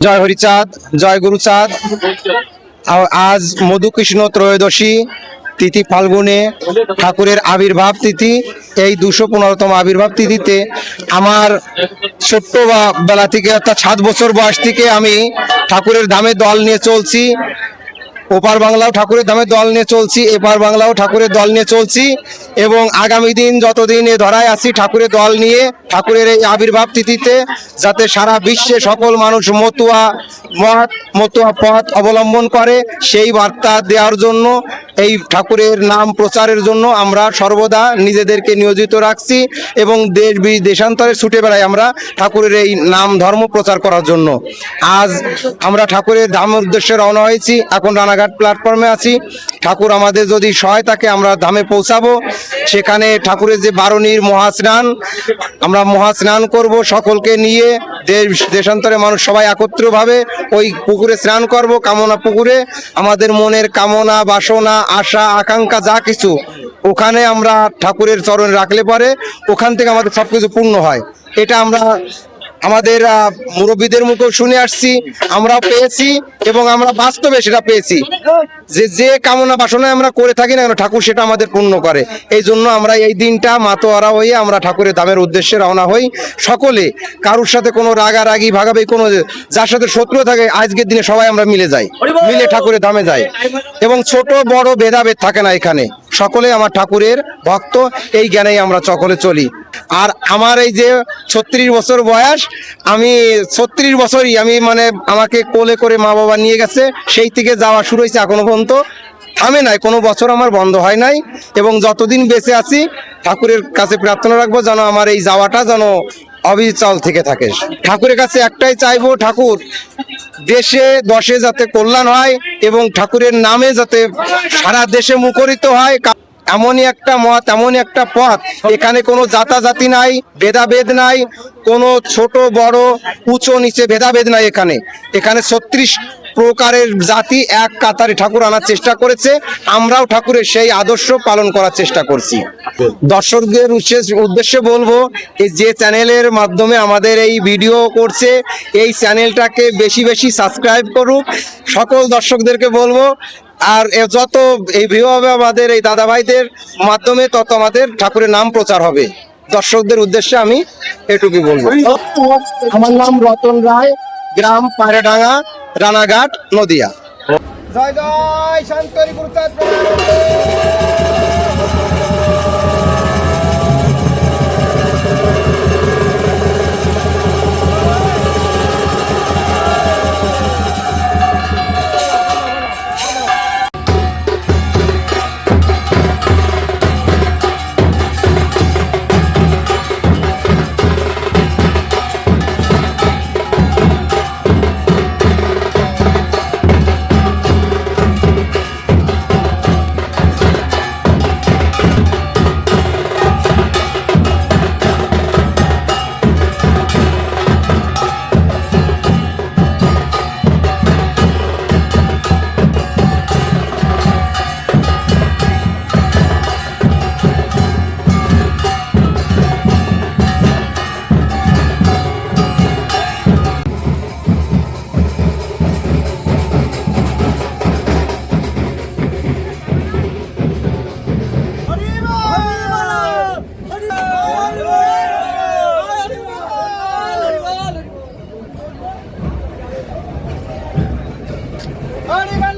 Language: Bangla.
জয় হরিচাঁদ, জয় গুরুচাঁদ। আজ মধুকৃষ্ণ ত্রয়োদশী তিথি, ফাল্গুনে ঠাকুরের আবির্ভাব তিথি। এই 215তম আবির্ভাব তিথিতে আমার ছোট্ট বেলা থেকে অর্থাৎ 7 বছর বয়স থেকে আমি ঠাকুরের ধামে দল নিয়ে চলছি। ওপার বাংলাও ঠাকুরের ধামে দল নিয়ে চলছি, এপার বাংলাও ঠাকুরের দল নিয়ে চলছি এবং আগামী দিন যতদিন এ ধরায় আছি ঠাকুরের দল নিয়ে ঠাকুরের এই আবির্ভাব তিথিতে যাতে সারা বিশ্বে সকল মানুষ মতুয়া পথ অবলম্বন করে সেই বার্তা দেওয়ার জন্য, এই ঠাকুরের নাম প্রচারের জন্য আমরা সর্বদা নিজেদেরকে নিয়োজিত রাখছি এবং দেশ দেশান্তরে ছুটে বেড়াই আমরা ঠাকুরের এই নাম ধর্ম প্রচার করার জন্য। আজ আমরা ঠাকুরের ধামের উদ্দেশ্যে রওনা হয়েছি, এখন রানাঘাট প্ল্যাটফর্মে আছি। ঠাকুর আমাদের যদি সহায় থাকে আমরা ধামে পৌঁছাবো। সেখানে ঠাকুরের যে বারণীর মহাস্নান, আমরা মহাস্নান করব সকলকে নিয়ে, দেশান্তরে মানুষ সবাই একত্রভাবে ওই পুকুরে স্নান করব। কামনা পুকুরে আমাদের মনের কামনা বাসনা আশা আকাঙ্ক্ষা যা কিছু ওখানে আমরা ঠাকুরের চরণে রাখলে পরে ওখান থেকে আমাদের সবকিছু পূর্ণ হয়। এটা আমরা আমাদের মুরব্বীদের মুখেও শুনে আসছি, আমরাও পেয়েছি এবং আমরা বাস্তবে সেটা পেয়েছি যে কামনা বাসনায় আমরা করে থাকি না কেন ঠাকুর সেটা আমাদের পূর্ণ করে। এই জন্য আমরা এই দিনটা মাতোয়ারা হয়ে আমরা ঠাকুরের ধামের উদ্দেশ্যে রওনা হই। সকলে কারুর সাথে কোনো রাগারাগি ভাগাভাগি কোনো, যার সাথে শত্রু থাকে আজকের দিনে সবাই আমরা মিলে যাই, মিলে ঠাকুরের ধামে যাই এবং ছোট বড় ভেদাভেদ থাকে না। এখানে সকলে আমার ঠাকুরের ভক্ত, এই জ্ঞানেই আমরা সকলে চলি। আর আমার এই যে 36 বছর বয়স, আমি 36 বছরই আমি আমাকে কোলে করে মা বাবা নিয়ে গেছে, সেই থেকে যাওয়া শুরু হয়েছে, এখনো পর্যন্ত থামে নাই, কোনো বছর আমার বন্ধ হয় নাই এবং যতদিন বেঁচে আছি ঠাকুরের কাছে প্রার্থনা রাখবো যেন আমার এই যাওয়াটা যেন অবিচল থেকে থাকে। ঠাকুরের কাছে একটাই চাইবো, ঠাকুর দেশে দশে যাতে কল্যাণ হয় এবং ঠাকুরের নামে যাতে সারা দেশে মুখরিত হয়। এমনই একটা মত, এমনই একটা পথ, এখানে কোনো জাতাজাতি নাই, ভেদাভেদ নাই, কোনো ছোট বড় উঁচু নিচে ভেদাভেদ নাই। এখানে 36 প্রকারের জাতি এক কাতারে ঠাকুর আনার চেষ্টা করেছে। আমরাও ঠাকুরের সেই আদর্শ পালন করার চেষ্টা করছি। দর্শকদের উদ্দেশ্যে বলবো, এই যে চ্যানেলের মাধ্যমে আমাদের এই ভিডিও করছে, এই চ্যানেলটাকে বেশি বেশি সাবস্ক্রাইব করুক। সকল দর্শকদেরকে বলবো, আর যত এই ভিউ হবে আমাদের এই দাদা ভাইদের মাধ্যমে তত আমাদের ঠাকুরের নাম প্রচার হবে। দর্শকদের উদ্দেশ্যে আমি এটুকুই বলবো। আমার নাম রতন রায়, গ্রাম পায়রাডাঙ্গা, রানাঘাট, নদিয়া। জয় জয় শান্তরি গুরুচাঁদ। Hadi